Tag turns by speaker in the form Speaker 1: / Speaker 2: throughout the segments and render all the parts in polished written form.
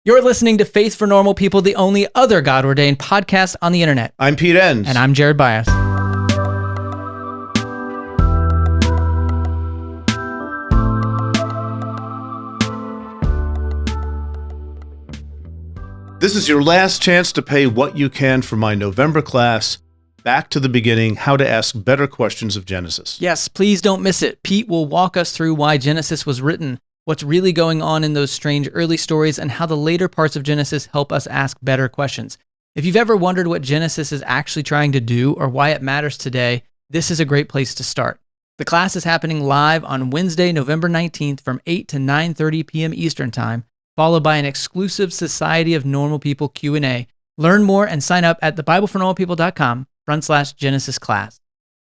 Speaker 1: You're listening to Faith for Normal People, the only other God-ordained podcast on the internet.
Speaker 2: I'm Pete Enns.
Speaker 1: And I'm Jared Bias.
Speaker 2: This is your last chance to pay what you can for my November class, Back to the Beginning, How to Ask Better Questions of Genesis.
Speaker 1: Yes, please don't miss it. Pete will walk us through why Genesis was written, what's really going on in those strange early stories, and how the later parts of Genesis help us ask better questions. If you've ever wondered what Genesis is actually trying to do or why it matters today, this is a great place to start. The class is happening live on Wednesday, November 19th from 8 to 9:30 p.m. Eastern Time, followed by an exclusive Society of Normal People Q&A. Learn more and sign up at thebiblefornormalpeople.com/Genesis class.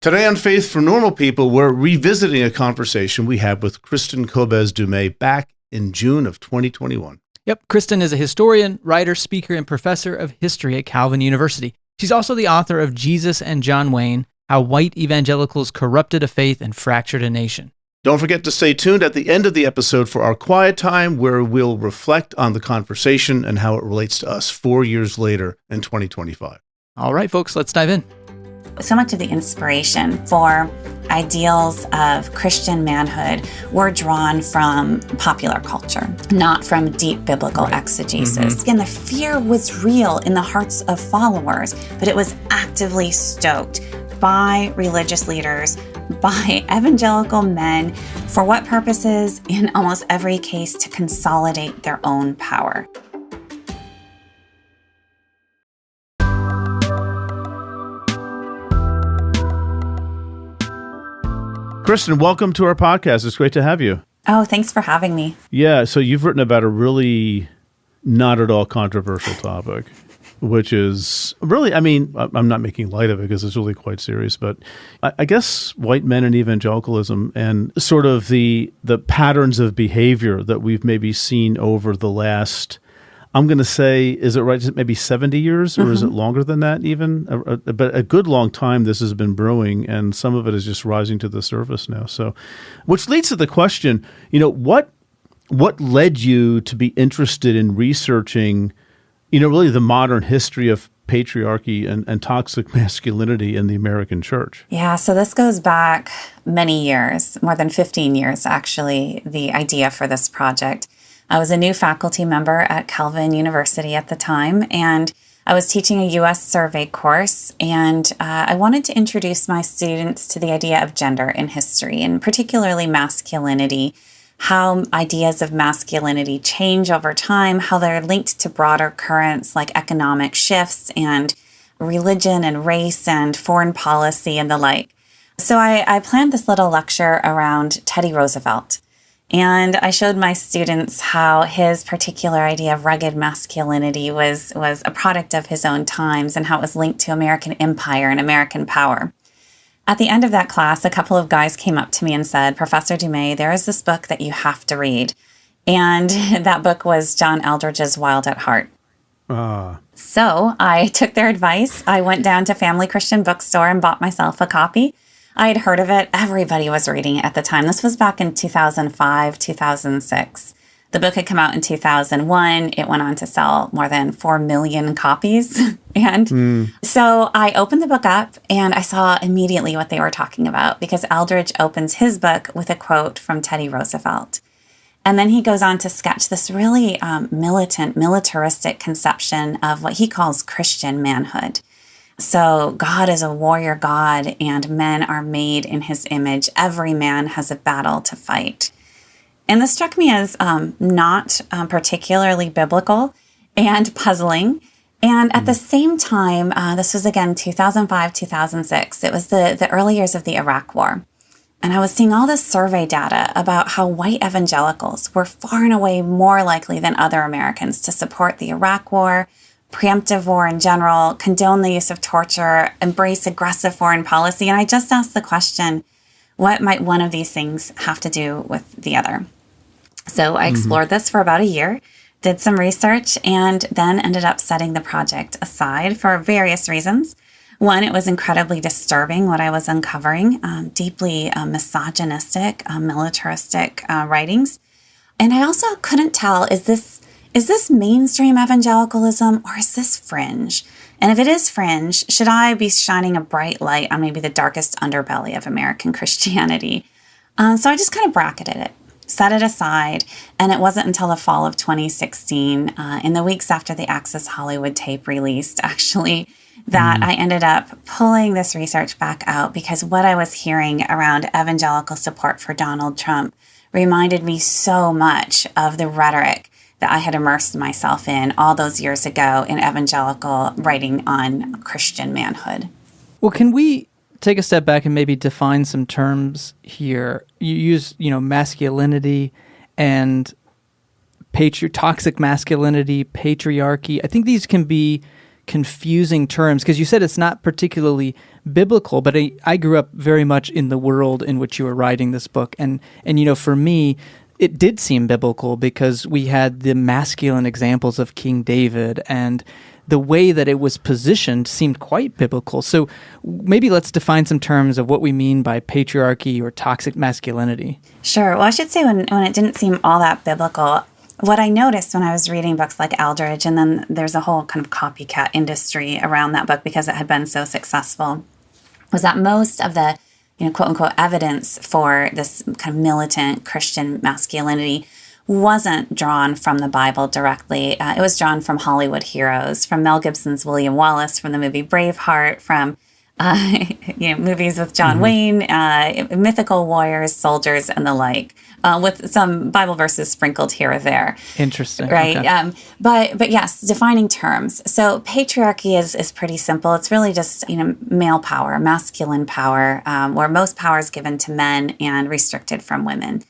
Speaker 2: Today on Faith for Normal People, we're revisiting a conversation we had with Kristin Kobes Du Mez back in June of 2021.
Speaker 1: Yep, Kristin is a historian, writer, speaker, and professor of history at Calvin University. She's also the author of Jesus and John Wayne, How White Evangelicals Corrupted a Faith and Fractured a Nation.
Speaker 2: Don't forget to stay tuned at the end of the episode for our quiet time, where we'll reflect on the conversation and how it relates to us 4 years later in 2025.
Speaker 1: All right, folks, let's dive in.
Speaker 3: So much of the inspiration for ideals of Christian manhood were drawn from popular culture, not from deep biblical exegesis. Again, the fear was real in the hearts of followers, but it was actively stoked by religious leaders, by evangelical men. For what purposes? In almost every case, to consolidate their own power.
Speaker 2: Kristin, welcome to our podcast. It's great to have you.
Speaker 3: Oh, thanks for having me.
Speaker 2: Yeah, so you've written about a really not at all controversial topic, which is really, I mean, I'm not making light of it because it's really quite serious, but I guess white men and evangelicalism and sort of the patterns of behavior that we've maybe seen over the last, I'm going to say, is it right? Is it maybe 70 years or is it longer than that even? But a good long time this has been brewing, and some of it is just rising to the surface now. So, which leads to the question, what led you to be interested in researching, really the modern history of patriarchy and toxic masculinity in the American church?
Speaker 3: Yeah, so this goes back many years, more than 15 years, actually, the idea for this project. I was a new faculty member at Calvin University at the time, and I was teaching a U.S. survey course, and I wanted to introduce my students to the idea of gender in history, and particularly masculinity, how ideas of masculinity change over time, how they're linked to broader currents like economic shifts and religion and race and foreign policy and the like. So I planned this little lecture around Teddy Roosevelt. And I showed my students how his particular idea of rugged masculinity was a product of his own times and how it was linked to American empire and American power. At the end of that class, a couple of guys came up to me and said, "Professor Du Mez, there is this book that you have to read." And that book was John Eldredge's Wild at Heart. So I took their advice. I went down to Family Christian Bookstore and bought myself a copy. I had heard of it. Everybody was reading it at the time. This was back in 2005, 2006. The book had come out in 2001. It went on to sell more than 4 million copies. And so I opened the book up and I saw immediately what they were talking about, because Eldredge opens his book with a quote from Teddy Roosevelt. And then he goes on to sketch this really militant, militaristic conception of what he calls Christian manhood. So God is a warrior God, and men are made in his image. Every man has a battle to fight. And this struck me as not particularly biblical and puzzling. And at the same time, this was again 2005, 2006. It was the early years of the Iraq War. And I was seeing all this survey data about how white evangelicals were far and away more likely than other Americans to support the Iraq War, preemptive war in general, condone the use of torture, embrace aggressive foreign policy. And I just asked the question, what might one of these things have to do with the other? So I explored this for about a year, did some research, and then ended up setting the project aside for various reasons. One, it was incredibly disturbing what I was uncovering, deeply misogynistic, militaristic writings. And I also couldn't tell, is is this mainstream evangelicalism or is this fringe? And if it is fringe, should I be shining a bright light on maybe the darkest underbelly of American Christianity? So I just kind of bracketed it, set it aside, and it wasn't until the fall of 2016, in the weeks after the Access Hollywood tape released, actually, that I ended up pulling this research back out because what I was hearing around evangelical support for Donald Trump reminded me so much of the rhetoric that I had immersed myself in all those years ago in evangelical writing on Christian manhood.
Speaker 1: Well, can we take a step back and maybe define some terms here? You use, masculinity and toxic masculinity, patriarchy. I think these can be confusing terms because you said it's not particularly biblical, but I grew up very much in the world in which you were writing this book. And for me, it did seem biblical because we had the masculine examples of King David, and the way that it was positioned seemed quite biblical. So maybe let's define some terms of what we mean by patriarchy or toxic masculinity.
Speaker 3: Sure. Well, I should say when it didn't seem all that biblical, what I noticed when I was reading books like Aldridge, and then there's a whole kind of copycat industry around that book because it had been so successful, was that most of the quote unquote evidence for this kind of militant Christian masculinity wasn't drawn from the Bible directly. It was drawn from Hollywood heroes, from Mel Gibson's William Wallace, from the movie Braveheart, from movies with John Wayne, mythical warriors, soldiers, and the like, with some Bible verses sprinkled here or there.
Speaker 1: Interesting.
Speaker 3: Right.
Speaker 1: Okay.
Speaker 3: But yes, defining terms. So patriarchy is pretty simple. It's really just, male power, masculine power, where most power is given to men and restricted from women.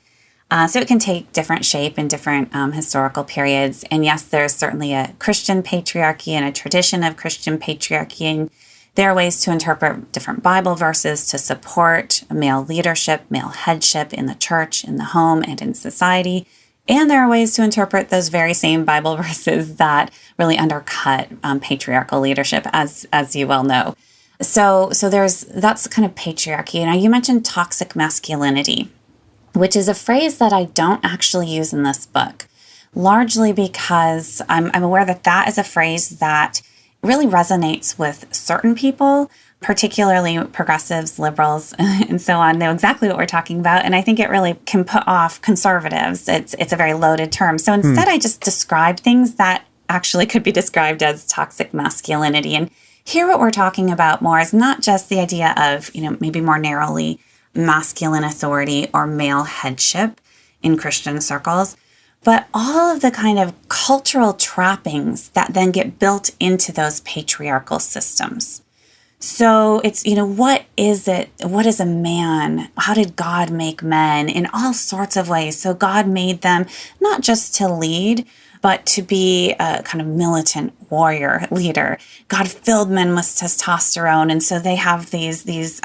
Speaker 3: So it can take different shape in different historical periods. And yes, there's certainly a Christian patriarchy and a tradition of Christian patriarchy. And there are ways to interpret different Bible verses to support male leadership, male headship in the church, in the home, and in society. And there are ways to interpret those very same Bible verses that really undercut patriarchal leadership, as you well know. So that's kind of patriarchy. Now, you mentioned toxic masculinity, which is a phrase that I don't actually use in this book, largely because I'm aware that is a phrase that really resonates with certain people, particularly progressives, liberals, and so on, know exactly what we're talking about. And I think it really can put off conservatives. It's a very loaded term. So instead, I just described things that actually could be described as toxic masculinity. And here what we're talking about more is not just the idea of, maybe more narrowly masculine authority or male headship in Christian circles, but all of the kind of cultural trappings that then get built into those patriarchal systems. So it's, what is it? What is a man? How did God make men? In all sorts of ways. So God made them not just to lead, but to be a kind of militant warrior leader. God filled men with testosterone, and so they have these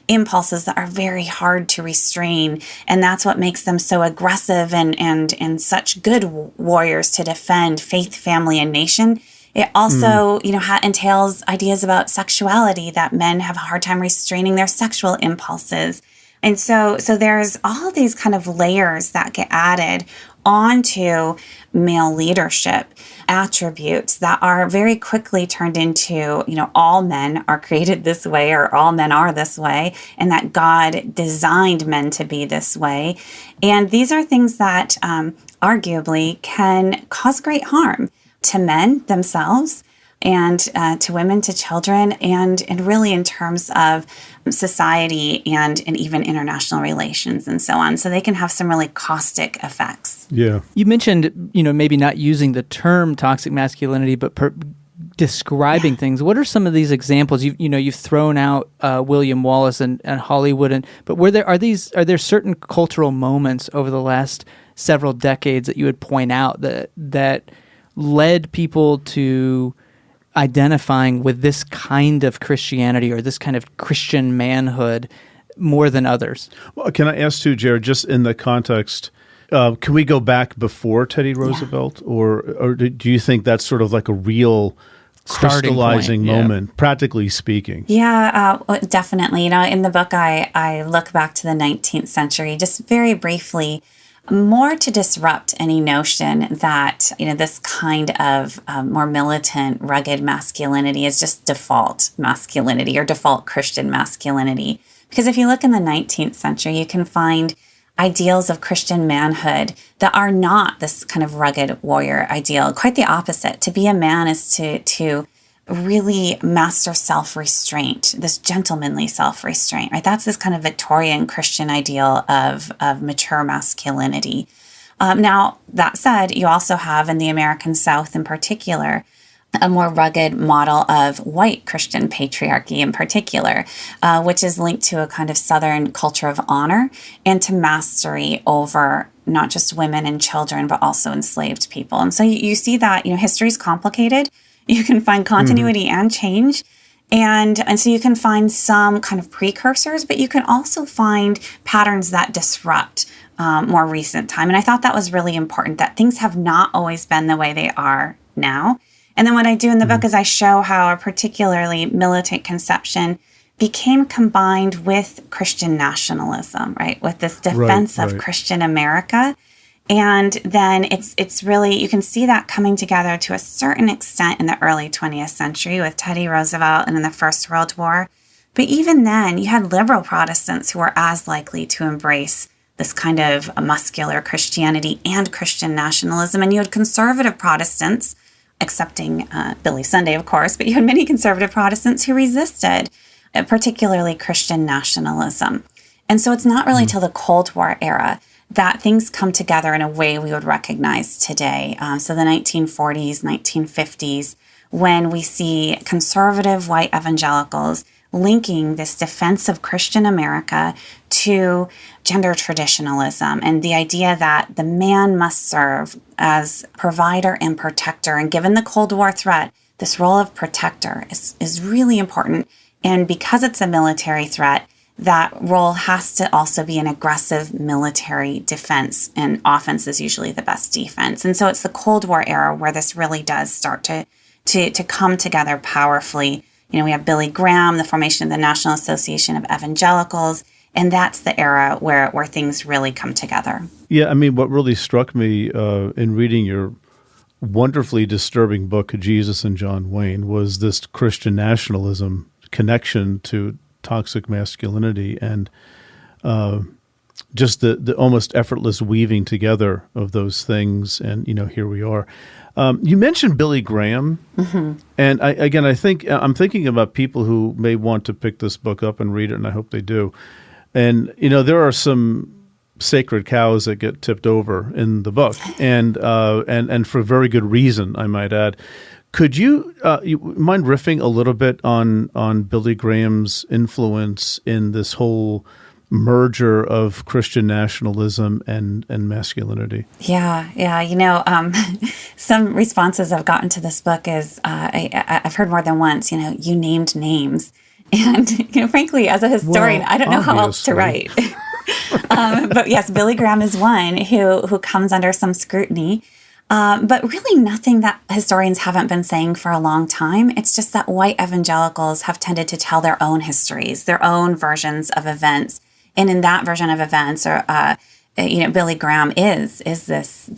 Speaker 3: impulses that are very hard to restrain, and that's what makes them so aggressive and such good warriors to defend faith, family, and nation. It also, entails ideas about sexuality, that men have a hard time restraining their sexual impulses. And so there's all these kind of layers that get added onto male leadership attributes that are very quickly turned into, all men are created this way, or all men are this way, and that God designed men to be this way. And these are things that arguably can cause great harm to men themselves, and to women, to children, and really in terms of society and even international relations and so on. So they can have some really caustic effects.
Speaker 2: Yeah.
Speaker 1: You mentioned, maybe not using the term toxic masculinity, but describing things. What are some of these examples? You've thrown out William Wallace and Hollywood, but are there certain cultural moments over the last several decades that you would point out that led people to identifying with this kind of Christianity or this kind of Christian manhood more than others? Well,
Speaker 2: can I ask too, Jared, just in the context, can we go back before Teddy Roosevelt, or do you think that's sort of like a real crystallizing moment, practically speaking?
Speaker 3: Yeah, definitely. In the book, I look back to the 19th century, just very briefly. more to disrupt any notion that, this kind of more militant, rugged masculinity is just default masculinity or default Christian masculinity. Because if you look in the 19th century, you can find ideals of Christian manhood that are not this kind of rugged warrior ideal. Quite the opposite. To be a man is to really master self-restraint, this gentlemanly self-restraint, right? That's this kind of Victorian Christian ideal of mature masculinity. Now, that said, you also have in the American South in particular, a more rugged model of white Christian patriarchy in particular, which is linked to a kind of Southern culture of honor and to mastery over not just women and children, but also enslaved people. And so you see that, history is complicated. You can find continuity and change. And so you can find some kind of precursors, but you can also find patterns that disrupt more recent time. And I thought that was really important, that things have not always been the way they are now. And then what I do in the book is I show how a particularly militant conception became combined with Christian nationalism, right? With this defense of Christian America. And then it's really, you can see that coming together to a certain extent in the early 20th century with Teddy Roosevelt and in the First World War. But even then, you had liberal Protestants who were as likely to embrace this kind of muscular Christianity and Christian nationalism. And you had conservative Protestants, excepting Billy Sunday, of course, but you had many conservative Protestants who resisted, particularly Christian nationalism. And so it's not really till the Cold War era that things come together in a way we would recognize today. So the 1940s, 1950s, when we see conservative white evangelicals linking this defense of Christian America to gender traditionalism and the idea that the man must serve as provider and protector. And given the Cold War threat, this role of protector is really important. And because it's a military threat, that role has to also be an aggressive military defense, and offense is usually the best defense. And so it's the Cold War era where this really does start to come together powerfully. We have Billy Graham, the formation of the National Association of Evangelicals, and that's the era where things really come together.
Speaker 2: Yeah, I mean, what really struck me in reading your wonderfully disturbing book, Jesus and John Wayne, was this Christian nationalism connection to toxic masculinity and just the almost effortless weaving together of those things. And, here we are. You mentioned Billy Graham. And I think I'm thinking about people who may want to pick this book up and read it, and I hope they do. And, there are some sacred cows that get tipped over in the book, and for very good reason, I might add. Could you mind riffing a little bit on Billy Graham's influence in this whole merger of Christian nationalism and masculinity?
Speaker 3: Yeah. Some responses I've gotten to this book is I've heard more than once, you named names. And, frankly, as a historian, I don't know how else to write. But yes, Billy Graham is one who comes under some scrutiny. But really nothing that historians haven't been saying for a long time. It's just that white evangelicals have tended to tell their own histories, their own versions of events. And in that version of events, Billy Graham is this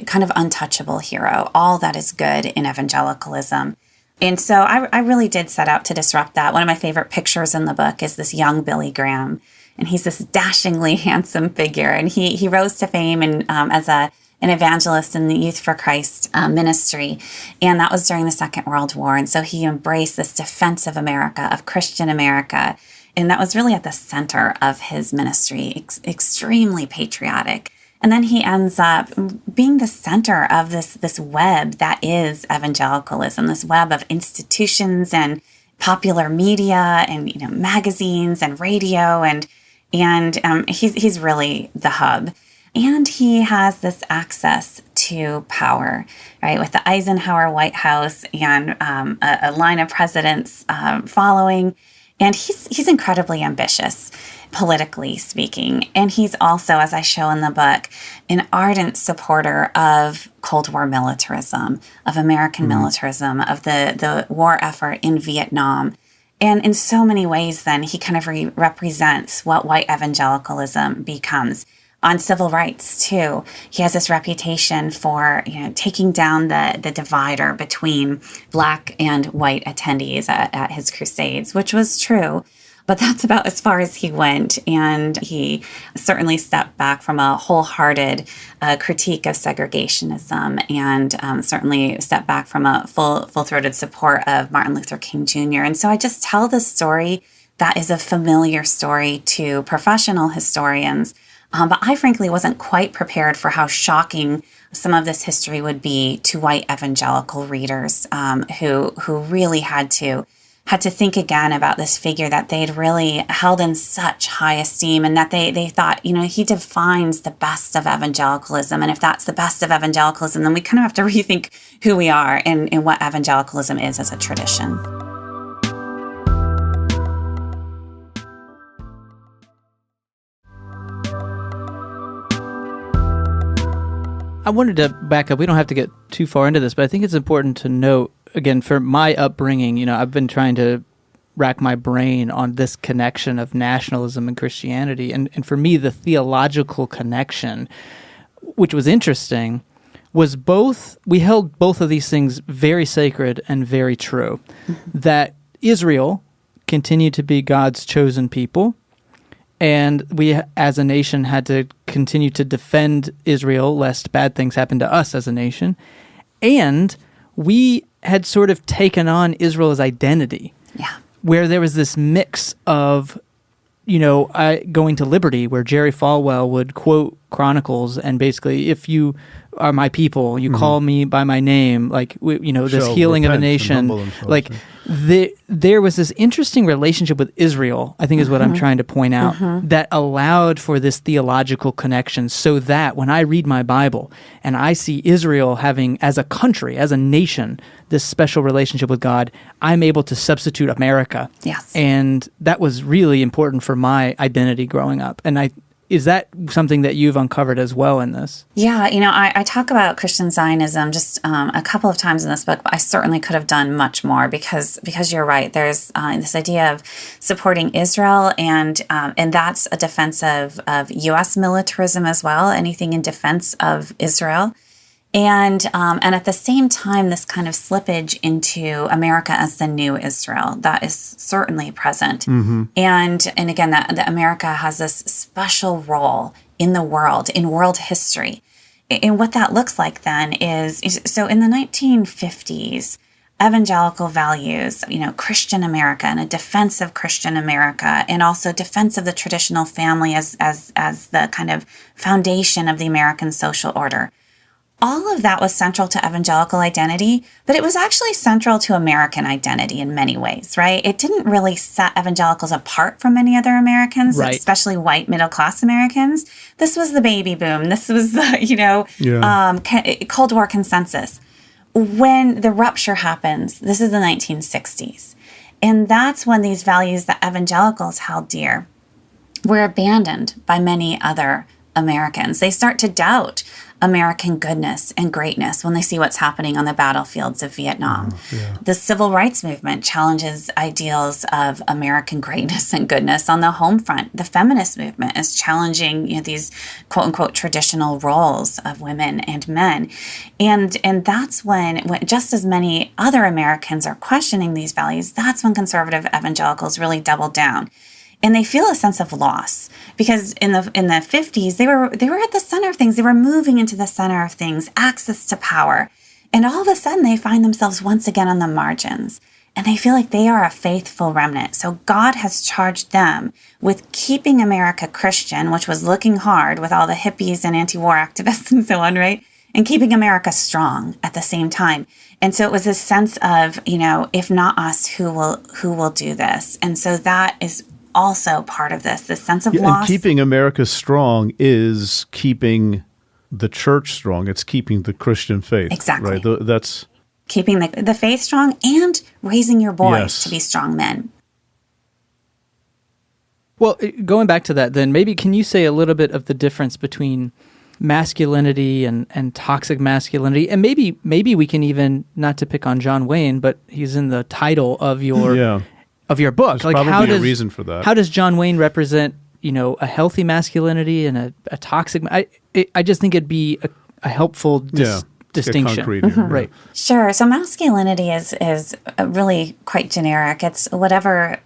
Speaker 3: kind of untouchable hero, all that is good in evangelicalism. And so I really did set out to disrupt that. One of my favorite pictures in the book is this young Billy Graham. And he's this dashingly handsome figure. And he rose to fame as an evangelist in the Youth for Christ ministry. And that was during the Second World War. And so he embraced this defense of America, of Christian America. And that was really at the center of his ministry, extremely patriotic. And then he ends up being the center of this web that is evangelicalism, this web of institutions and popular media and magazines and radio, and he's really the hub. And he has this access to power, right, with the Eisenhower White House and a line of presidents following. And he's incredibly ambitious, politically speaking. And he's also, as I show in the book, an ardent supporter of Cold War militarism, of American militarism, of the war effort in Vietnam. And in so many ways, then, he kind of represents what white evangelicalism becomes. on civil rights too. He has this reputation for, taking down the divider between Black and white attendees at his crusades, which was true. But that's about as far as he went. And he certainly stepped back from a wholehearted critique of segregationism, and certainly stepped back from a full-throated support of Martin Luther King Jr. And so I just tell this story that is a familiar story to professional historians. But I frankly wasn't quite prepared for how shocking some of this history would be to white evangelical readers, who really had to think again about this figure that they'd really held in such high esteem, and that they thought, he defines the best of evangelicalism. And if that's the best of evangelicalism, then we kind of have to rethink who we are and what evangelicalism is as a tradition.
Speaker 1: I wanted to back up. We don't have to get too far into this, but I think it's important to note, again, for my upbringing, I've been trying to rack my brain on this connection of nationalism and Christianity. And for me, the theological connection, which was interesting, was we held both of these things very sacred and very true. Mm-hmm. That Israel continued to be God's chosen people, and we, as a nation, had to continue to defend Israel lest bad things happen to us as a nation. And we had sort of taken on Israel's identity, where there was this mix of, going to Liberty, where Jerry Falwell would quote Chronicles, and basically, if you are my people, you call me by my name, like, this healing of a nation, like, there was this interesting relationship with Israel, I think is what I'm trying to point out, that allowed for this theological connection, so that when I read my Bible and I see Israel having, as a country, as a nation, this special relationship with God, I'm able to substitute America.
Speaker 3: Yes.
Speaker 1: And that was really important for my identity growing up. And is that something that you've uncovered as well in this?
Speaker 3: Yeah, I talk about Christian Zionism just a couple of times in this book, but I certainly could have done much more because you're right. There's this idea of supporting Israel, and that's a defense of U.S. militarism as well, anything in defense of Israel. And at the same time, this kind of slippage into America as the new Israel, that is certainly present. Mm-hmm. And again, that America has this special role in the world, in world history. And what that looks like then is so in the 1950s, evangelical values, Christian America and a defense of Christian America, and also defense of the traditional family as the kind of foundation of the American social order. All of that was central to evangelical identity, but it was actually central to American identity in many ways, right? It didn't really set evangelicals apart from many other Americans, right, especially white middle-class Americans. This was the baby boom. This was the, Cold War consensus. When the rupture happens, this is the 1960s. And that's when these values that evangelicals held dear were abandoned by many other Americans. They start to doubt American goodness and greatness when they see what's happening on the battlefields of Vietnam. The civil rights movement challenges ideals of American greatness and goodness on the home front. The feminist movement is challenging these quote unquote traditional roles of women and men. And that's when just as many other Americans are questioning these values, that's when conservative evangelicals really double down. And they feel a sense of loss because in the 50s, they were at the center of things. They were moving into the center of things, access to power. And all of a sudden, they find themselves once again on the margins. And they feel like they are a faithful remnant. So God has charged them with keeping America Christian, which was looking hard with all the hippies and anti-war activists and so on, right? And keeping America strong at the same time. And so it was this sense of, if not us, who will do this? And so that is also part of this sense of loss.
Speaker 2: And keeping America strong is keeping the church strong. It's keeping the Christian faith.
Speaker 3: Exactly.
Speaker 2: Right? That's
Speaker 3: keeping the faith strong and raising your boys to be strong men.
Speaker 1: Well, going back to that then, maybe can you say a little bit of the difference between masculinity and toxic masculinity? And maybe we can even, not to pick on John Wayne, but he's in the title of your of your book.
Speaker 2: There's probably a reason for that.
Speaker 1: How does John Wayne represent a healthy masculinity and a toxic. I just think it'd be a helpful distinction.
Speaker 2: Concrete here,
Speaker 1: Right.
Speaker 3: Sure. So masculinity is really quite generic. It's whatever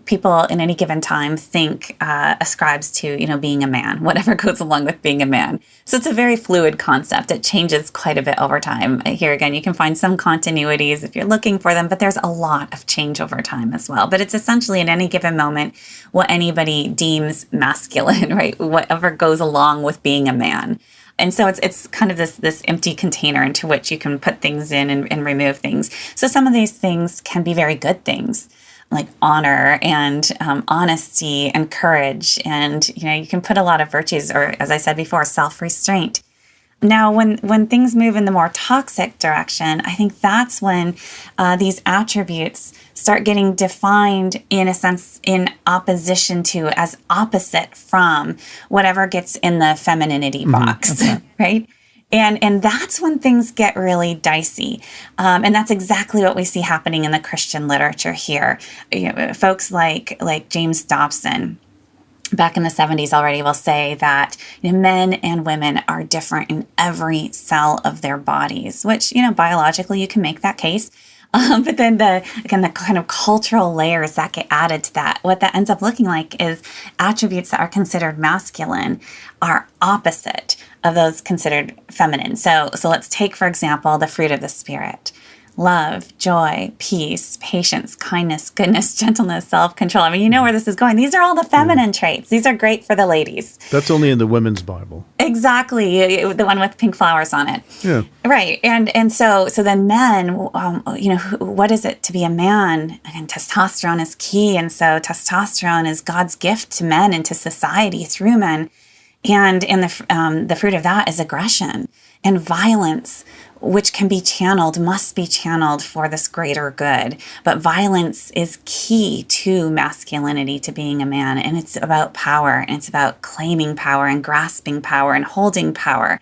Speaker 3: people in any given time think ascribes to, being a man, whatever goes along with being a man. So it's a very fluid concept. It changes quite a bit over time. Here again, you can find some continuities if you're looking for them, but there's a lot of change over time as well. But it's essentially in any given moment what anybody deems masculine, right? Whatever goes along with being a man. And so it's kind of this empty container into which you can put things in and remove things. So some of these things can be very good things, like honor and honesty and courage. And, you can put a lot of virtues, or as I said before, self-restraint. Now, when things move in the more toxic direction, I think that's when these attributes start getting defined in a sense in opposition to, as opposite from whatever gets in the femininity box, right? And that's when things get really dicey. And that's exactly what we see happening in the Christian literature here. Folks like James Dobson, back in the 70s already, will say that men and women are different in every cell of their bodies, which, biologically you can make that case. But then the kind of cultural layers that get added to that, what that ends up looking like is attributes that are considered masculine are opposite of those considered feminine. So let's take, for example, the fruit of the Spirit. Love, joy, peace, patience, kindness, goodness, gentleness, self-control. I mean, you know where this is going. These are all the feminine traits. These are great for the ladies.
Speaker 2: That's only in the women's Bible.
Speaker 3: Exactly. The one with pink flowers on it.
Speaker 2: Yeah.
Speaker 3: Right. And so then men, what is it to be a man? And testosterone is key. And so testosterone is God's gift to men and to society through men. And the fruit of that is aggression and violence, which can be channeled, must be channeled for this greater good. But violence is key to masculinity, to being a man. And it's about power, and it's about claiming power and grasping power and holding power.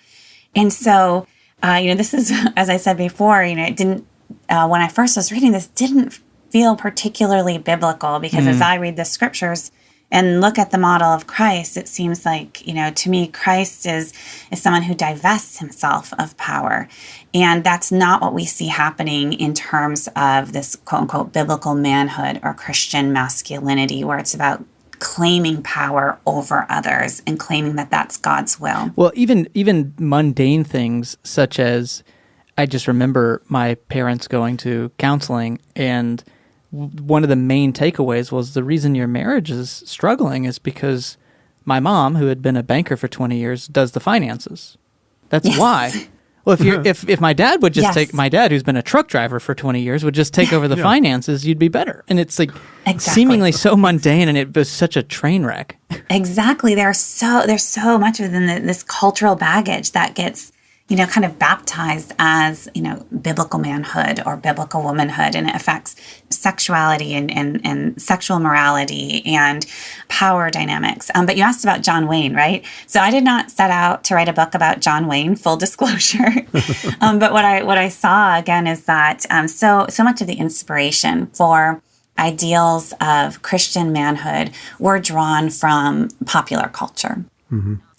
Speaker 3: And so, this is, as I said before, it didn't, when I first was reading this, didn't feel particularly biblical, because as I read the scriptures and look at the model of Christ, it seems like, to me, Christ is someone who divests himself of power. And that's not what we see happening in terms of this quote unquote biblical manhood or Christian masculinity, where it's about claiming power over others and claiming that that's God's will.
Speaker 1: Well, even mundane things such as, I just remember my parents going to counseling, and one of the main takeaways was the reason your marriage is struggling is because my mom, who had been a banker for 20 years, does the finances. That's why. Well, if my dad would just take, my dad, who's been a truck driver for 20 years, would just take over the finances, you'd be better. And it's like seemingly so mundane, and it was such a train wreck.
Speaker 3: Exactly. There's so much within this cultural baggage that gets kind of baptized as, biblical manhood or biblical womanhood, and it affects sexuality and sexual morality and power dynamics. But you asked about John Wayne, right? So I did not set out to write a book about John Wayne, full disclosure. But what I saw again is that so much of the inspiration for ideals of Christian manhood were drawn from popular culture,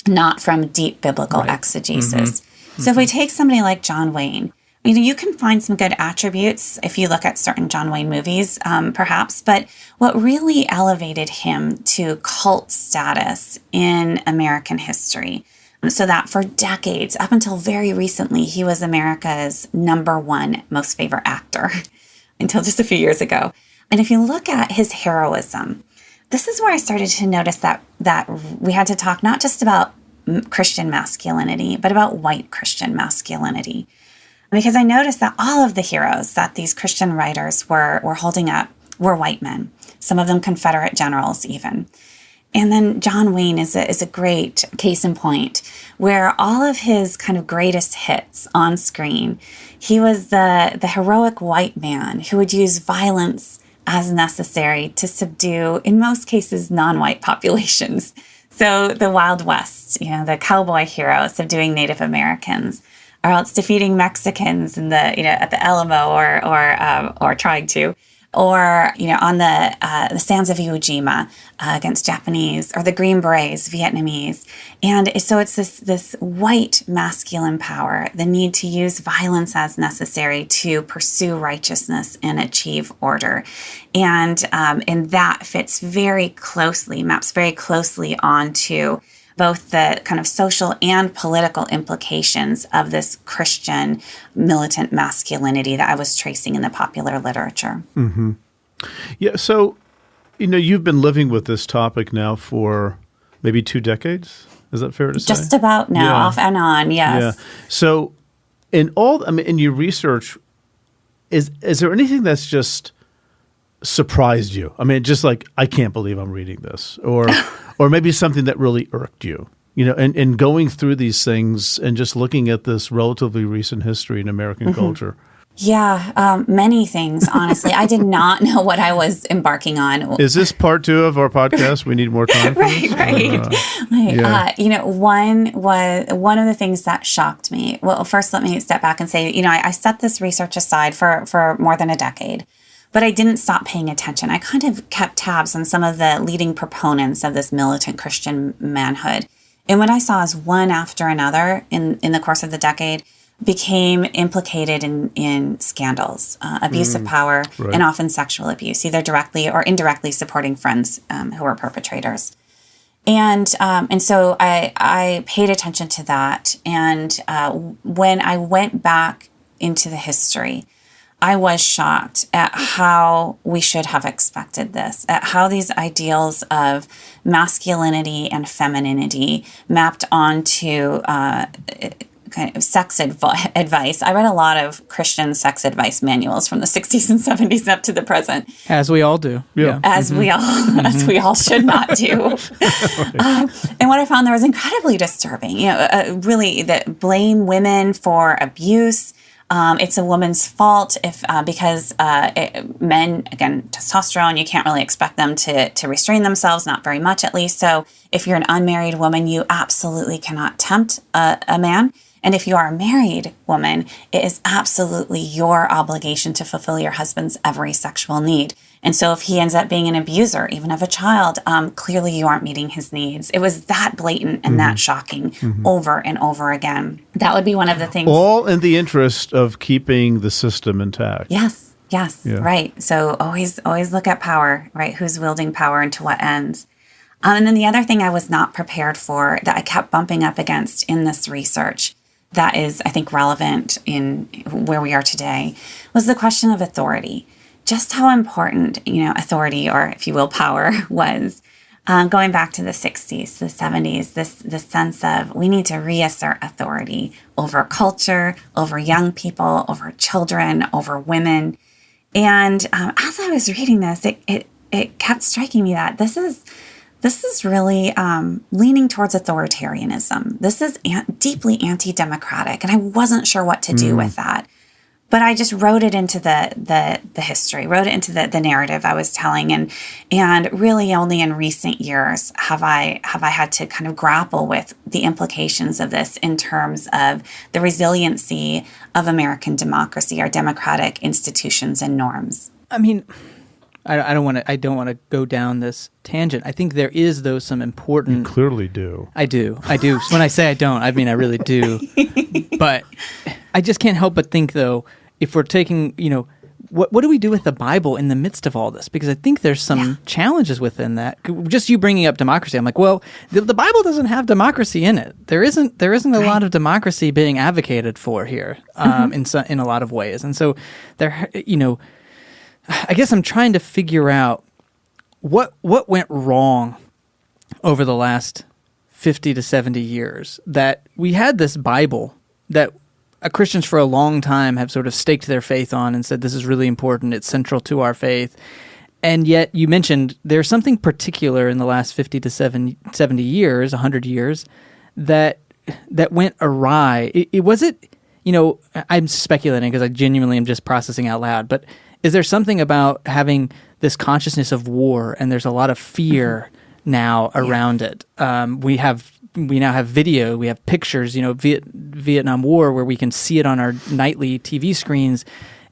Speaker 3: not from deep biblical exegesis. So if we take somebody like John Wayne, you can find some good attributes if you look at certain John Wayne movies, perhaps. But what really elevated him to cult status in American history, so that for decades, up until very recently, he was America's #1 most favorite actor until just a few years ago. And if you look at his heroism, this is where I started to notice that we had to talk not just about Christian masculinity, but about white Christian masculinity. Because I noticed that all of the heroes that these Christian writers were holding up were white men, some of them Confederate generals even. And then John Wayne is a great case in point, where all of his kind of greatest hits on screen, he was the heroic white man who would use violence as necessary to subdue, in most cases, non-white populations. So the Wild West, the cowboy hero subduing Native Americans, or else defeating Mexicans in at the Alamo or trying to. or, on the sands of Iwo Jima against Japanese, or the Green Berets, Vietnamese. And so it's this white masculine power, the need to use violence as necessary to pursue righteousness and achieve order. And that maps very closely onto both the kind of social and political implications of this Christian militant masculinity that I was tracing in the popular literature.
Speaker 2: Mm-hmm. Yeah, so, you've been living with this topic now for maybe 2 decades. Is that fair to say?
Speaker 3: Just about now, off and on, yes.
Speaker 2: Yeah. So, in your research, is there anything that's just surprised you? I mean, just like, I can't believe I'm reading this, or maybe something that really irked you, and going through these things and just looking at this relatively recent history in American culture.
Speaker 3: Yeah, many things, honestly. I did not know what I was embarking on.
Speaker 2: Is this part 2 of our podcast? We need more time for this?
Speaker 3: Right. One of the things that shocked me. Well, first, let me step back and say, I set this research aside for more than a decade. But I didn't stop paying attention. I kind of kept tabs on some of the leading proponents of this militant Christian manhood. And what I saw is one after another in the course of the decade became implicated in scandals, abuse of power,
Speaker 2: right.
Speaker 3: and often sexual abuse, either directly or indirectly supporting friends who were perpetrators. And so I paid attention to that. And when I went back into the history, I was shocked at how we should have expected this, at how these ideals of masculinity and femininity mapped onto kind of sex advice. I read a lot of Christian sex advice manuals from the 60s and 70s up to the present.
Speaker 1: As we all do.
Speaker 2: Yeah.
Speaker 3: As we all should not do. And what I found there was incredibly disturbing. Really that blame women for abuse. It's a woman's fault because men, again, testosterone, you can't really expect them to restrain themselves, not very much at least. So if you're an unmarried woman, you absolutely cannot tempt a man. And if you are a married woman, it is absolutely your obligation to fulfill your husband's every sexual need. And so if he ends up being an abuser, even of a child, clearly you aren't meeting his needs. It was that blatant and that shocking over and over again. That would be one of the things.
Speaker 2: All in the interest of keeping the system intact.
Speaker 3: Yes,
Speaker 2: Yeah.
Speaker 3: right. So always look at power, right? Who's wielding power and to what ends. And then the other thing I was not prepared for that I kept bumping up against in this research that is, I think, relevant in where we are today was the question of authority. Just how important, authority, or if you will, power was. Going back to the 60s, the 70s, this sense of we need to reassert authority over culture, over young people, over children, over women. And as I was reading this, it kept striking me that this is really leaning towards authoritarianism. This is deeply anti-democratic, and I wasn't sure what to do with that. But I just wrote it into the history, wrote it into the narrative I was telling, and really only in recent years have I had to kind of grapple with the implications of this in terms of the resiliency of American democracy, our democratic institutions and norms.
Speaker 1: I mean, I don't want to go down this tangent. I think there is, though, some important.
Speaker 2: You clearly do.
Speaker 1: I do. When I say I don't, I mean I really do. But I just can't help but think, though, if we're taking, what do we do with the Bible in the midst of all this? Because I think there's some challenges within that. Just you bringing up democracy, I'm like, well, the Bible doesn't have democracy in it. There isn't a lot of democracy being advocated for here, in a lot of ways. And so there, I guess I'm trying to figure out what went wrong over the last 50 to 70 years that we had this Bible that Christians for a long time have sort of staked their faith on and said this is really important, it's central to our faith. And yet you mentioned there's something particular in the last 50 to 70 years, 100 years, that went awry. I'm speculating because I genuinely am just processing out loud, but is there something about having this consciousness of war, and there's a lot of fear now around it? We now have video, we have pictures, Vietnam War, where we can see it on our nightly TV screens.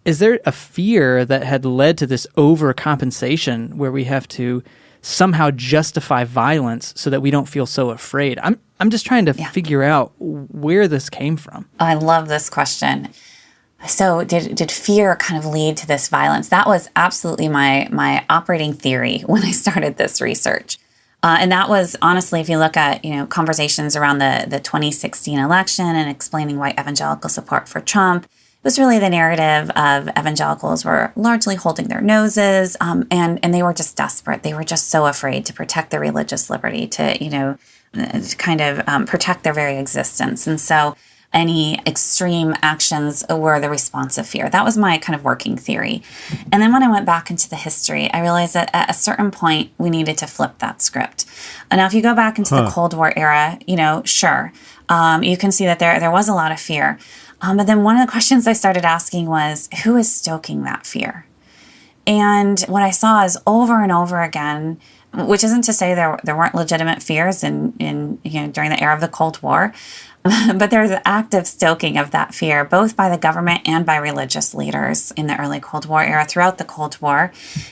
Speaker 1: is there a fear that had led to this overcompensation where we have to somehow justify violence so that we don't feel so afraid? I'm just trying to figure out where this came from.
Speaker 3: I love this question. So did fear kind of lead to this violence? That was absolutely my operating theory when I started this research. And that was, honestly, if you look at, conversations around the 2016 election and explaining white evangelical support for Trump, it was really the narrative of evangelicals were largely holding their noses, and they were just desperate. They were just so afraid to protect their religious liberty, to kind of protect their very existence. And so any extreme actions were the response of fear. That was my kind of working theory. And then when I went back into the history, I realized that at a certain point, we needed to flip that script. And now, if you go back into the Cold War era, sure, you can see that there was a lot of fear. But then one of the questions I started asking was, who is stoking that fear? And what I saw is over and over again, which isn't to say there weren't legitimate fears in during the era of the Cold War, but there's an active stoking of that fear, both by the government and by religious leaders in the early Cold War era, throughout the Cold War.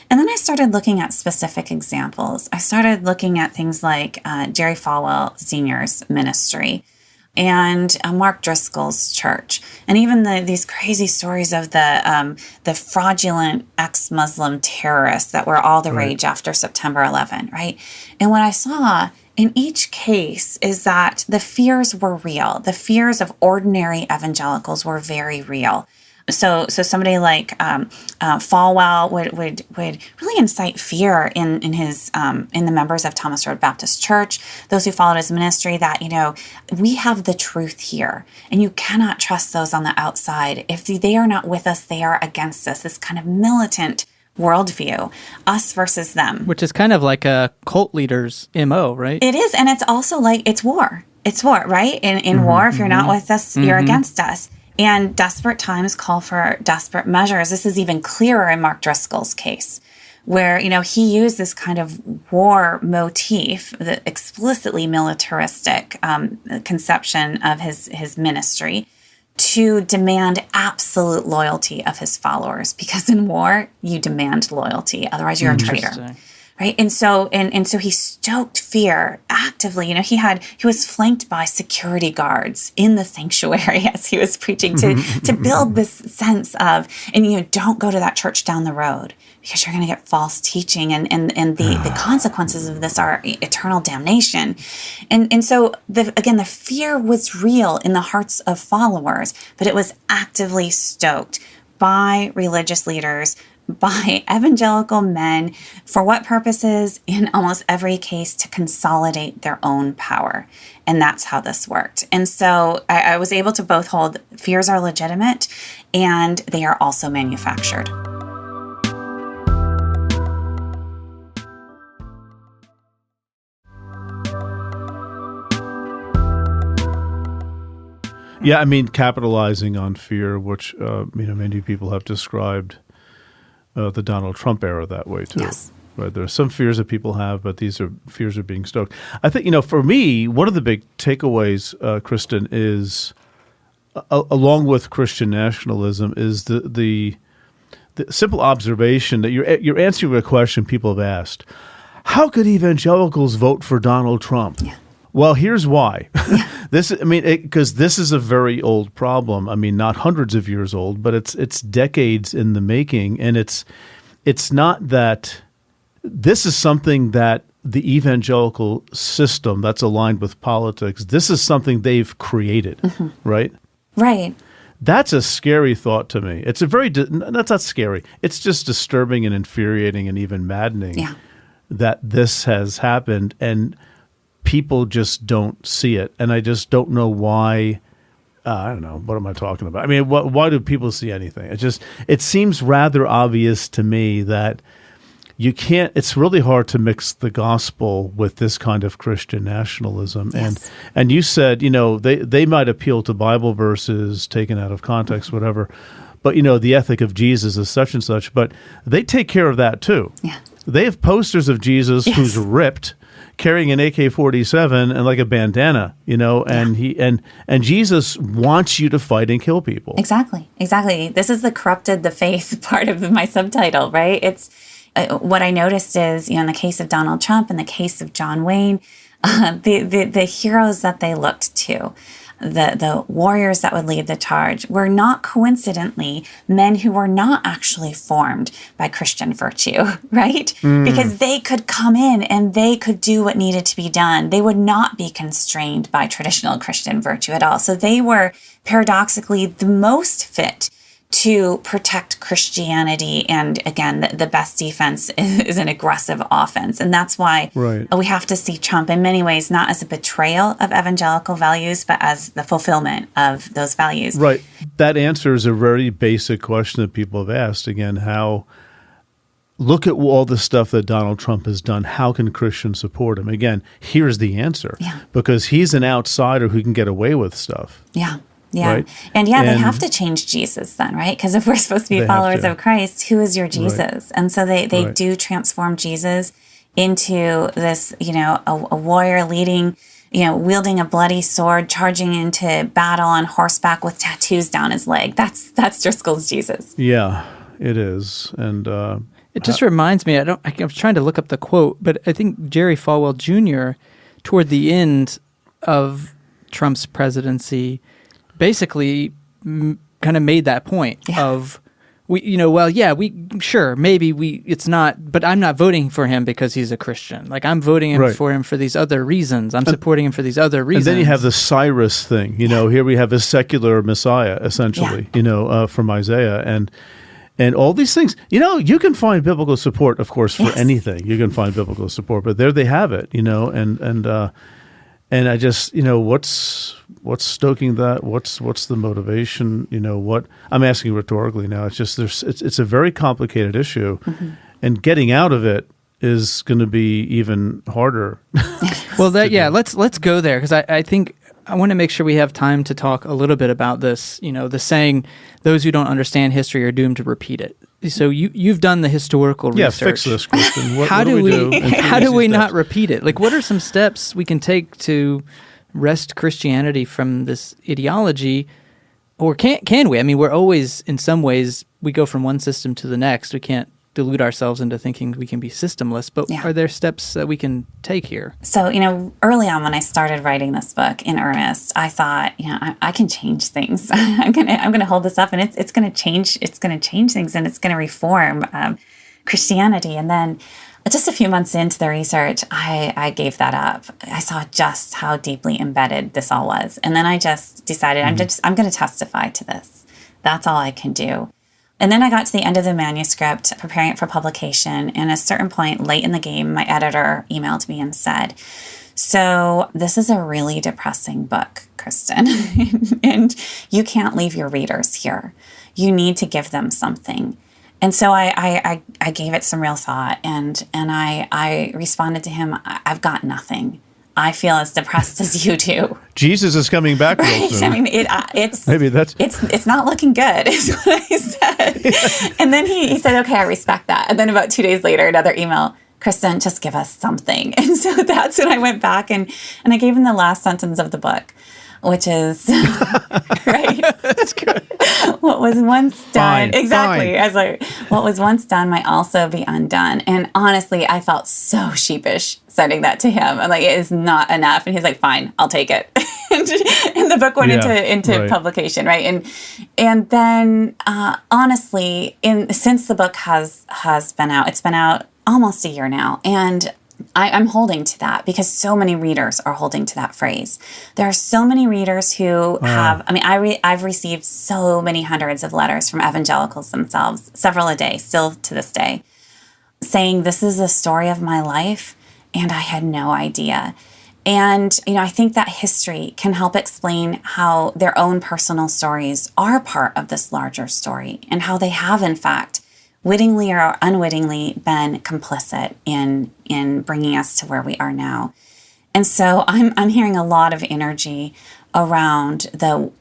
Speaker 3: And then I started looking at specific examples. I started looking at things like Jerry Falwell Sr.'s ministry and Mark Driscoll's church, and even these crazy stories of the fraudulent ex-Muslim terrorists that were all the rage after September 11, right? And what I saw in each case is that the fears were real. The fears of ordinary evangelicals were very real. So somebody like Falwell would really incite fear in the members of Thomas Road Baptist Church, those who followed his ministry, that we have the truth here, and you cannot trust those on the outside. If they are not with us, they are against us. This kind of militant worldview, us versus them,
Speaker 1: which is kind of like a cult leader's MO, right?
Speaker 3: It is, and it's also like it's war. It's war, right? In war, if you're not with us, you're against us. And desperate times call for desperate measures. This is even clearer in Mark Driscoll's case, where, he used this kind of war motif, the explicitly militaristic conception of his ministry, to demand absolute loyalty of his followers. Because in war, you demand loyalty. Otherwise, you're a traitor. Right. And so he stoked fear actively. He was flanked by security guards in the sanctuary as he was preaching to build this sense of, and don't go to that church down the road because you're going to get false teaching, and the consequences of this are eternal damnation. And so the fear was real in the hearts of followers, but it was actively stoked by religious leaders, by evangelical men. For what purposes? In almost every case, to consolidate their own power. And that's how this worked. And so I was able to both hold fears are legitimate and they are also manufactured.
Speaker 2: Yeah, I mean, capitalizing on fear, which many people have described the Donald Trump era that way too.
Speaker 3: Yes.
Speaker 2: Right. There are some fears that people have, but these fears are being stoked. I think, for me, one of the big takeaways, Kristin, is along with Christian nationalism, is the simple observation that you're answering a question people have asked: how could evangelicals vote for Donald Trump?
Speaker 3: Yeah.
Speaker 2: Well, here's why. Because this is a very old problem. I mean, not hundreds of years old, but it's decades in the making. And it's not that this is something that the evangelical system that's aligned with politics, this is something they've created, right?
Speaker 3: Right.
Speaker 2: That's a scary thought to me. It's that's not scary. It's just disturbing and infuriating and even maddening that this has happened. And people just don't see it, and I just don't know why. I don't know. What am I talking about? I mean, why do people see anything? It seems rather obvious to me that you can't. It's really hard to mix the gospel with this kind of Christian nationalism.
Speaker 3: Yes.
Speaker 2: And you said, they might appeal to Bible verses taken out of context, whatever, but the ethic of Jesus is such and such. But they take care of that too.
Speaker 3: Yeah.
Speaker 2: They have posters of Jesus who's ripped, carrying an AK-47 and like a bandana, and Jesus wants you to fight and kill people.
Speaker 3: Exactly. This is the corrupted the faith part of my subtitle, right? It's what I noticed is, in the case of Donald Trump, in the case of John Wayne, the heroes that they looked to, the warriors that would lead the charge, were not coincidentally men who were not actually formed by Christian virtue, right? Because they could come in and they could do what needed to be done. They would not be constrained by traditional Christian virtue at all. So they were paradoxically the most fit to protect Christianity. And again, the best defense is an aggressive offense. And that's why we have to see Trump in many ways, not as a betrayal of evangelical values, but as the fulfillment of those values.
Speaker 2: Right. That answers a very basic question that people have asked. Again, look at all the stuff that Donald Trump has done. How can Christians support him? Again, here's the answer.
Speaker 3: Yeah.
Speaker 2: Because he's an outsider who can get away with stuff.
Speaker 3: Yeah. Yeah.
Speaker 2: Right?
Speaker 3: And they have to change Jesus then, right? Because if we're supposed to be followers of Christ, who is your Jesus?
Speaker 2: Right.
Speaker 3: And so they do transform Jesus into this, a warrior leading, wielding a bloody sword, charging into battle on horseback with tattoos down his leg. That's Driscoll's Jesus.
Speaker 2: Yeah, it is. And
Speaker 1: it just reminds me, I was trying to look up the quote, but I think Jerry Falwell Jr., toward the end of Trump's presidency, basically kind of made that point of, it's not, but I'm not voting for him because he's a Christian. Like, I'm voting for him for these other reasons. I'm supporting him for these other reasons.
Speaker 2: And then you have the Cyrus thing. Here we have a secular Messiah, essentially, from Isaiah. And all these things, you can find biblical support, of course, for anything. You can find biblical support, but there they have it, and I just, what's stoking that? What's the motivation? What I'm asking rhetorically now. It's just it's a very complicated issue, and getting out of it is going to be even harder.
Speaker 1: Well, let's go there, because I think I want to make sure we have time to talk a little bit about this. The saying, "Those who don't understand history are doomed to repeat it." So you've done the historical research.
Speaker 2: Yeah, fix this, Kristin.
Speaker 1: How do we not repeat it? Like, what are some steps we can take to wrest Christianity from this ideology? Or can we? I mean, we're always, in some ways, we go from one system to the next. We can't delude ourselves into thinking we can be systemless, but are there steps that we can take here?
Speaker 3: So, early on when I started writing this book in earnest, I thought, I can change things. I'm gonna hold this up, and it's gonna change things, and it's gonna reform Christianity. And then just a few months into the research, I gave that up. I saw just how deeply embedded this all was. And then I just decided I'm gonna testify to this. That's all I can do. And then I got to the end of the manuscript, preparing it for publication. And at a certain point late in the game, my editor emailed me and said, "So this is a really depressing book, Kristin, and you can't leave your readers here. You need to give them something." And so I gave it some real thought, and I responded to him, "I've got nothing. I feel as depressed as you do."
Speaker 2: Jesus is coming back real soon.
Speaker 3: I mean, it's
Speaker 2: maybe
Speaker 3: it's not looking good, is what I said. And then he said, "Okay, I respect that." And then about 2 days later, another email, "Kristin, just give us something." And so that's when I went back and I gave him the last sentence of the book, which is right.
Speaker 2: That's good.
Speaker 3: What was once done, exactly.
Speaker 2: Fine.
Speaker 3: I was like, what was once done might also be undone. And honestly, I felt so sheepish sending that to him. I'm like, it is not enough. And he's like, "Fine, I'll take it." And the book went into publication, right? And then honestly, since the book has been out, it's been out almost a year now, and I'm holding to that because so many readers are holding to that phrase. There are so many readers who have, I've received so many hundreds of letters from evangelicals themselves, several a day, still to this day, saying, "This is the story of my life, and I had no idea." And, I think that history can help explain how their own personal stories are part of this larger story, and how they have, in fact, wittingly or unwittingly been complicit in bringing us to where we are now. And so I'm hearing a lot of energy around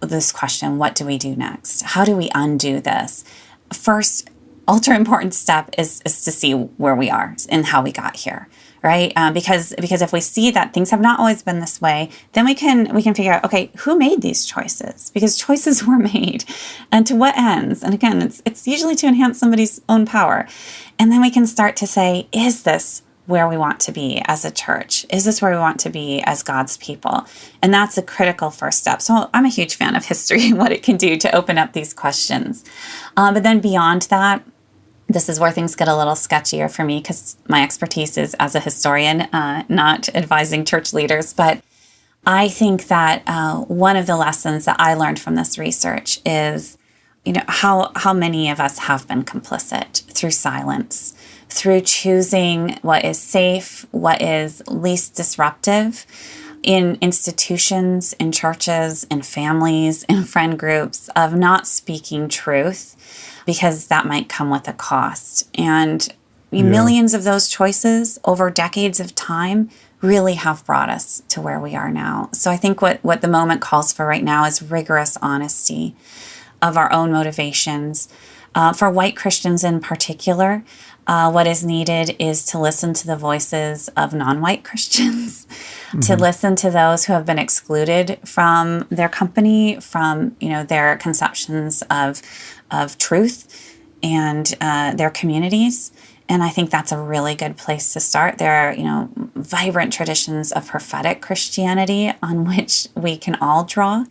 Speaker 3: this question, what do we do next? How do we undo this? First, ultra important step is to see where we are and how we got here, right? Because if we see that things have not always been this way, then we can figure out, okay, who made these choices? Because choices were made, and to what ends? And again, it's usually to enhance somebody's own power. And then we can start to say, is this where we want to be as a church? Is this where we want to be as God's people? And that's a critical first step. So I'm a huge fan of history and what it can do to open up these questions. But then beyond that, this is where things get a little sketchier for me because my expertise is as a historian, not advising church leaders. But I think that one of the lessons that I learned from this research is, how many of us have been complicit through silence, through choosing what is safe, what is least disruptive in institutions, in churches, in families, in friend groups, of not speaking truth because that might come with a cost. And millions of those choices over decades of time really have brought us to where we are now. So I think what the moment calls for right now is rigorous honesty of our own motivations. For white Christians in particular, what is needed is to listen to the voices of non-white Christians, to listen to those who have been excluded from their company, from their conceptions of truth and their communities. And I think that's a really good place to start. There are vibrant traditions of prophetic Christianity on which we can all draw.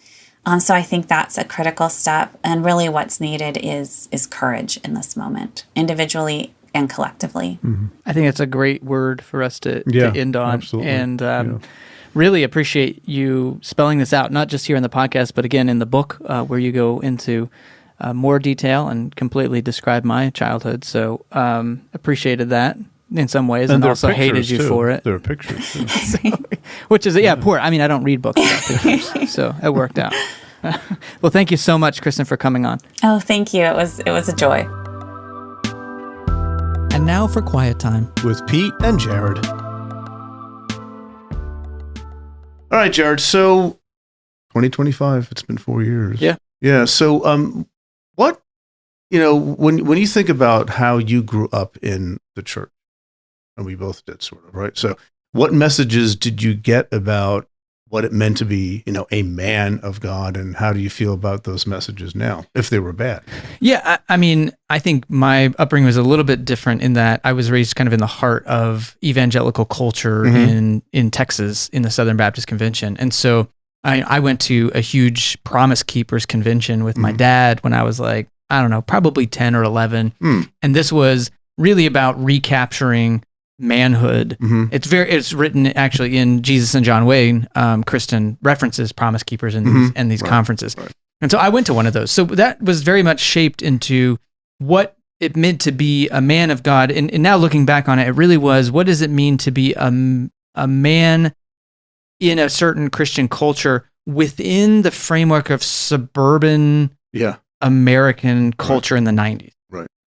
Speaker 3: So I think that's a critical step. And really what's needed is courage in this moment, individually and collectively.
Speaker 1: I think that's a great word for us to end on.
Speaker 2: Absolutely.
Speaker 1: And really appreciate you spelling this out, not just here in the podcast, but again in the book where you go into more detail and completely describe my childhood. So appreciated that in some ways, and also hated you for it.
Speaker 2: There are pictures too.
Speaker 1: Which is, poor. I mean, I don't read books about pictures, so it worked out. Well, thank you so much, Kristin, for coming on.
Speaker 3: Oh, thank you. It was a joy.
Speaker 1: And now for Quiet Time
Speaker 2: with Pete and Jared. All right, Jared. So 2025, it's been 4 years.
Speaker 1: Yeah.
Speaker 2: Yeah. So what, when you think about how you grew up in the church, and we both did sort of, right? So what messages did you get about what it meant to be, a man of God, and how do you feel about those messages now, if they were bad?
Speaker 1: Yeah, I mean, I think my upbringing was a little bit different in that I was raised kind of in the heart of evangelical culture in Texas, in the Southern Baptist Convention. And so I went to a huge Promise Keepers convention with my dad when I was like, I don't know, probably 10 or 11. And this was really about recapturing manhood. It's written actually in Jesus and John Wayne. Kristin references Promise Keepers in these conferences. Right. And so I went to one of those. So that was very much shaped into what it meant to be a man of God. And now looking back on it, it really was, what does it mean to be a man in a certain Christian culture within the framework of suburban American culture in the 90s?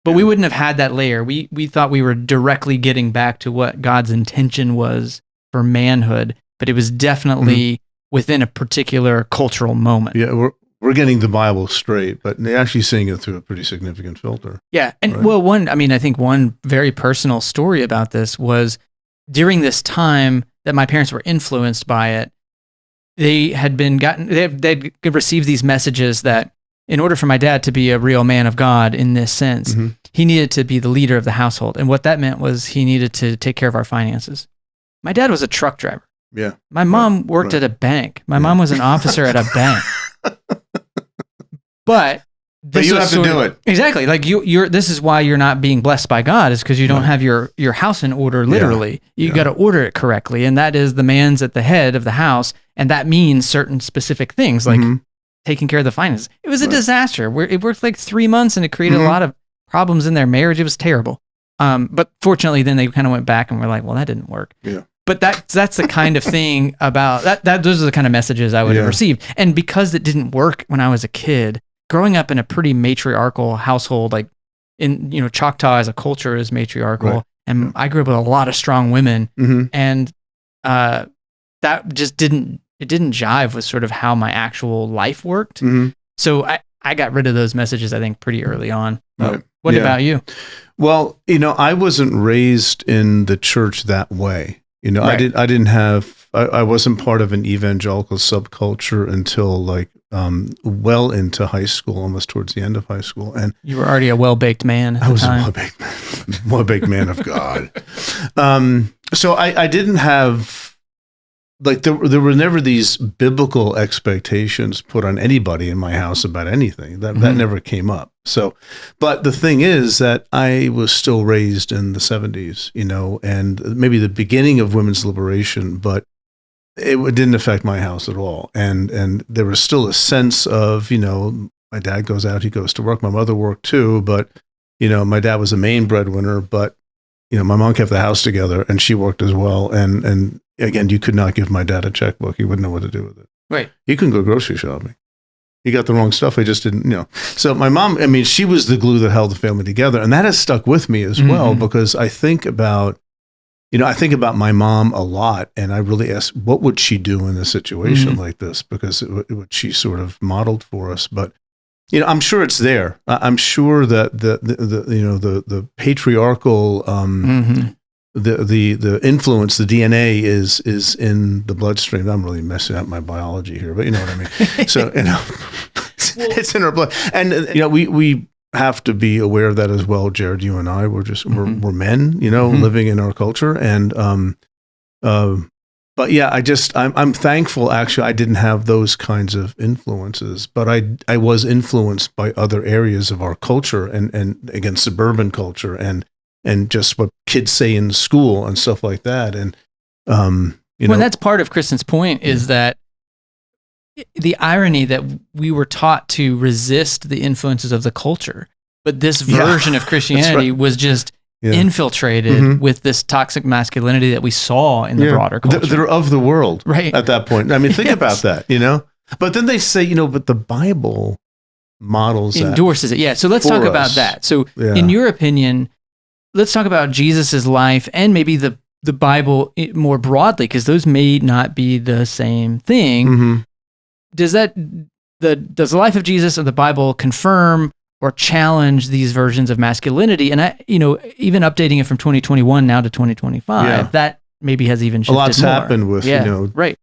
Speaker 1: But we wouldn't have had that layer. We thought we were directly getting back to what God's intention was for manhood, but it was definitely within a particular cultural moment.
Speaker 2: Yeah, we're getting the Bible straight, but they're actually seeing it through a pretty significant filter.
Speaker 1: Yeah, and I think one very personal story about this was during this time that my parents were influenced by it. They'd received these messages that in order for my dad to be a real man of God in this sense, he needed to be the leader of the household. And what that meant was he needed to take care of our finances. My dad was a truck driver.
Speaker 2: Yeah.
Speaker 1: My mom worked at a bank. My mom was an officer at a bank. But
Speaker 2: you have to do it.
Speaker 1: Exactly. Like this is why you're not being blessed by God, is because you don't have your house in order, literally. You got to order it correctly. And that is the man's at the head of the house. And that means certain specific things like taking care of the finances. It was a disaster. It worked like 3 months and it created a lot of problems in their marriage. It was terrible. But fortunately, then they kind of went back and were like, well, that didn't work.
Speaker 2: Yeah.
Speaker 1: But that's the kind of thing about that. Those are the kind of messages I would have received. And because it didn't work when I was a kid, growing up in a pretty matriarchal household, like in, Choctaw as a culture is matriarchal. And I grew up with a lot of strong women. And that just didn't jive with sort of how my actual life worked. So I got rid of those messages, I think, pretty early on. What about you?
Speaker 2: Well, I wasn't raised in the church that way.
Speaker 1: Right.
Speaker 2: I wasn't part of an evangelical subculture until like well into high school, almost towards the end of high school. And
Speaker 1: You were already a well-baked man at
Speaker 2: I
Speaker 1: the
Speaker 2: was
Speaker 1: time.
Speaker 2: a well-baked man of God. So I didn't have, like, there were never these biblical expectations put on anybody in my house about anything. That never came up. So, but the thing is that I was still raised in the 70s, and maybe the beginning of women's liberation, but it didn't affect my house at all. And there was still a sense of, my dad goes out, he goes to work, my mother worked too, but, my dad was the main breadwinner, but, my mom kept the house together and she worked as well. And again, you could not give my dad a checkbook. He wouldn't know what to do with it.
Speaker 1: Right.
Speaker 2: He couldn't go grocery shopping. He got the wrong stuff. I just didn't, So my mom, she was the glue that held the family together. And that has stuck with me as well, because I think about my mom a lot, and I really ask, what would she do in a situation like this? Because what she sort of modeled for us. But, I'm sure it's there. I'm sure that the patriarchal, the influence, the DNA is in the bloodstream. I'm really messing up my biology here, but you know what I mean? So, it's in our blood. And, we have to be aware of that as well. Jared, you and I, we're men, living in our culture. And, but yeah, I'm thankful. Actually, I didn't have those kinds of influences, but I was influenced by other areas of our culture and again, suburban culture and just what kids say in school and stuff like that. And,
Speaker 1: well, that's part of Kristin's point is that the irony that we were taught to resist the influences of the culture, but this version of Christianity was just infiltrated with this toxic masculinity that we saw in the broader culture.
Speaker 2: They're of the world at that point. Think about that, But then they say, but the Bible models
Speaker 1: endorses it. Yeah. So let's talk about that. So in your opinion, let's talk about Jesus's life and maybe the Bible more broadly, because those may not be the same thing. Does the life of Jesus and the Bible confirm or challenge these versions of masculinity? And even updating it from 2021 now to 2025, that maybe has even shifted
Speaker 2: a lot's
Speaker 1: more.
Speaker 2: happened with
Speaker 1: right.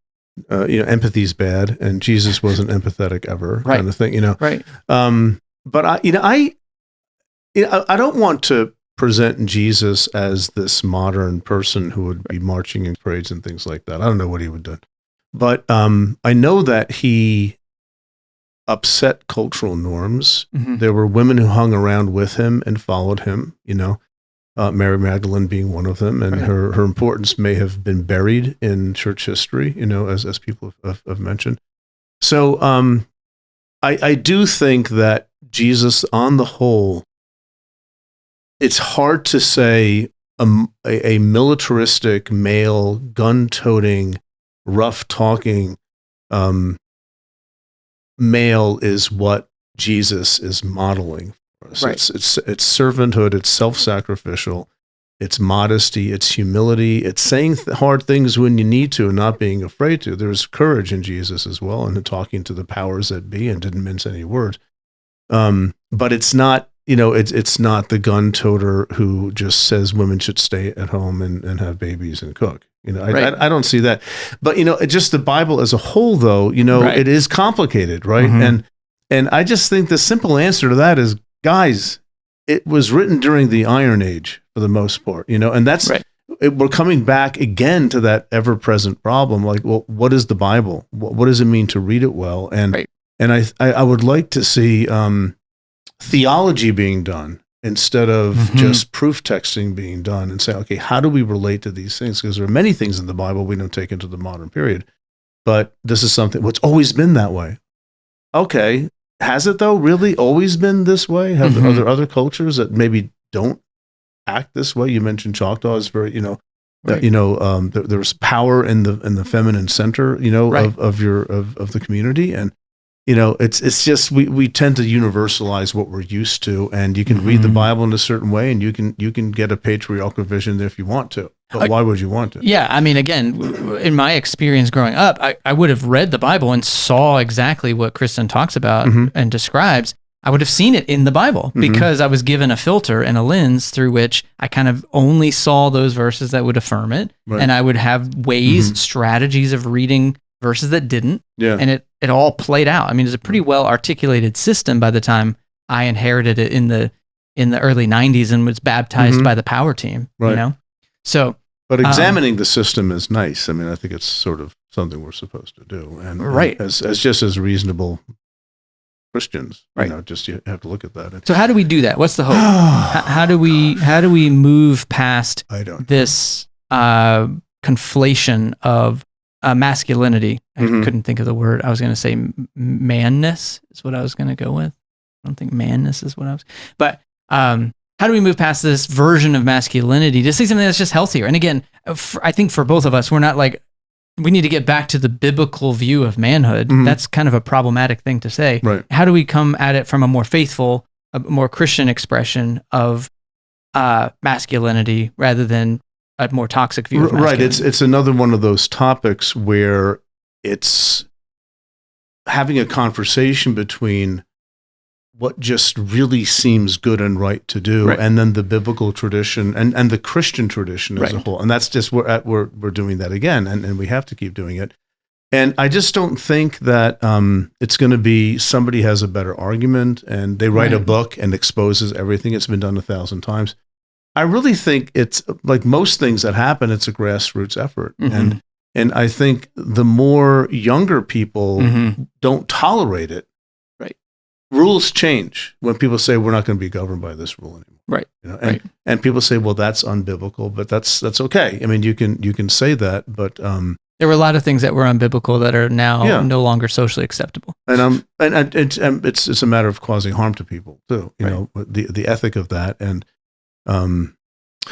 Speaker 2: Empathy's bad, and Jesus wasn't empathetic ever, kind of thing.
Speaker 1: Right.
Speaker 2: But I don't want to present Jesus as this modern person who would be marching in parades and things like that. I don't know what he would do. But I know that he upset cultural norms. There were women who hung around with him and followed him, Mary Magdalene being one of them. And her importance may have been buried in church history, as people have mentioned. So I do think that Jesus, on the whole, it's hard to say a militaristic, male, gun-toting, rough-talking male is what Jesus is modeling for us.
Speaker 1: Right.
Speaker 2: It's servanthood, it's self-sacrificial, it's modesty, it's humility, it's saying hard things when you need to and not being afraid to. There's courage in Jesus as well, and talking to the powers that be and didn't mince any words. But it's not, it's not the gun toter who just says women should stay at home and have babies and cook. I don't see that. But, just the Bible as a whole, though, it is complicated, right? And I just think the simple answer to that is, guys, it was written during the Iron Age for the most part, and that's, we're coming back again to that ever-present problem. Like, well, what is the Bible? What does it mean to read it well? And I would like to see theology being done instead of just proof texting being done, and say, okay, how do we relate to these things? Because there are many things in the Bible we don't take into the modern period, but this is something what's always been that way. Okay, has it though really always been this way? Are there other cultures that maybe don't act this way? You mentioned Choctaw is very, there's power in the feminine center, of the community, and it's just we tend to universalize what we're used to, and you can read the Bible in a certain way, and you can get a patriarchal vision if you want to. But why would you want to?
Speaker 1: Yeah, again, in my experience growing up, I would have read the Bible and saw exactly what Kristin talks about and describes, I would have seen it in the Bible because I was given a filter and a lens through which I kind of only saw those verses that would affirm it.
Speaker 2: Right.
Speaker 1: And I would have ways, strategies of reading verses that didn't.
Speaker 2: Yeah.
Speaker 1: And it all played out. I mean, it's a pretty well articulated system by the time I inherited it in the early 90s and was baptized by the power team,
Speaker 2: Right.
Speaker 1: you know? So,
Speaker 2: But examining the system is nice. I mean, I think it's sort of something we're supposed to do. And
Speaker 1: Right.
Speaker 2: as just as reasonable Christians,
Speaker 1: Right.
Speaker 2: you know, just you have to look at that.
Speaker 1: so how do we do that? What's the hope? How do we move past
Speaker 2: I don't.
Speaker 1: this conflation of masculinity? I couldn't think of the word. I was going to say manness is what I was going to go with. I don't think manness is what I was. But how do we move past this version of masculinity to see something that's just healthier? And again, I think for both of us, we're not like, we need to get back to the biblical view of manhood. That's kind of a problematic thing to say.
Speaker 2: Right.
Speaker 1: How do we come at it from a more faithful, a more Christian expression of masculinity rather than a more toxic view of masculinity?
Speaker 2: Right. It's another one of those topics where it's having a conversation between what just really seems good and right to do,
Speaker 1: Right.
Speaker 2: and then the biblical tradition and the Christian tradition as a
Speaker 1: Right.
Speaker 2: whole. And that's just we're doing that again, and we have to keep doing it. And I just don't think that it's going to be somebody has a better argument and they write a
Speaker 1: Right.
Speaker 2: book and exposes everything. It's been done 1,000 times. I really think it's like most things that happen, it's a grassroots effort. And I think the more younger people don't tolerate it,
Speaker 1: Right.
Speaker 2: rules change when people say we're not going to be governed by this rule anymore.
Speaker 1: Right.
Speaker 2: You know,
Speaker 1: Right.
Speaker 2: and people say, well, that's unbiblical, but that's okay. I mean, you can say that, but
Speaker 1: There were a lot of things that were unbiblical that are now no longer socially acceptable.
Speaker 2: and it's a matter of causing harm to people too. You know, the ethic of that, and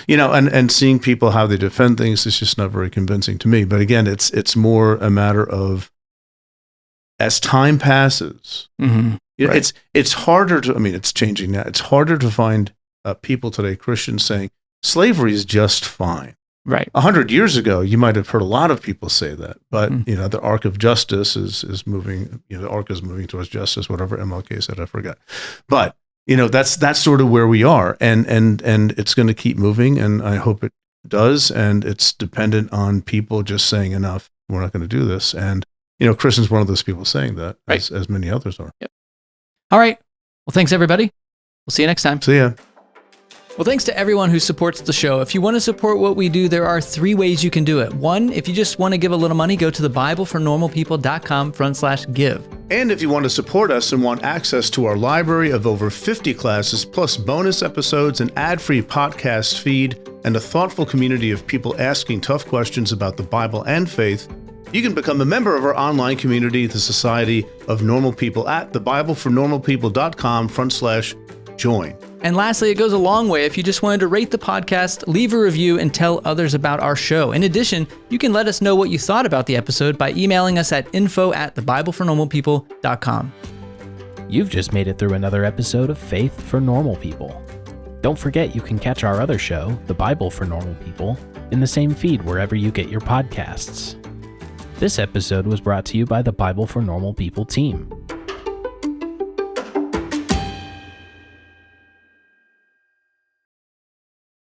Speaker 2: you know, and seeing people how they defend things is just not very convincing to me. But again, it's more a matter of as time passes. You know, it's harder to. I mean, it's changing now. It's harder to find people today, Christians, saying slavery is just fine.
Speaker 1: Right.
Speaker 2: 100 years ago, you might have heard a lot of people say that, but you know, the arc of justice is moving. You know, the arc is moving towards justice. Whatever MLK said, I forgot. But you know, that's sort of where we are, and it's going to keep moving, and I hope it does. And it's dependent on people just saying enough. We're not going to do this, and you know, Kristen's one of those people saying that, as many others are.
Speaker 1: Yep. All right. Well, thanks everybody. We'll see you next time.
Speaker 2: See ya.
Speaker 1: Well, thanks to everyone who supports the show. If you want to support what we do, there are 3 ways you can do it. 1, if you just want to give a little money, go to thebiblefornormalpeople.com/give.
Speaker 2: And if you want to support us and want access to our library of over 50 classes, plus bonus episodes, an ad-free podcast feed, and a thoughtful community of people asking tough questions about the Bible and faith, you can become a member of our online community, the Society of Normal People, at thebiblefornormalpeople.com/join.
Speaker 1: And lastly, it goes a long way if you just wanted to rate the podcast, leave a review, and tell others about our show. In addition, you can let us know what you thought about the episode by emailing us at info@thebiblefornormalpeople.com.
Speaker 4: You've just made it through another episode of Faith for Normal People. Don't forget you can catch our other show, The Bible for Normal People, in the same feed wherever you get your podcasts. This episode was brought to you by the Bible for Normal People team.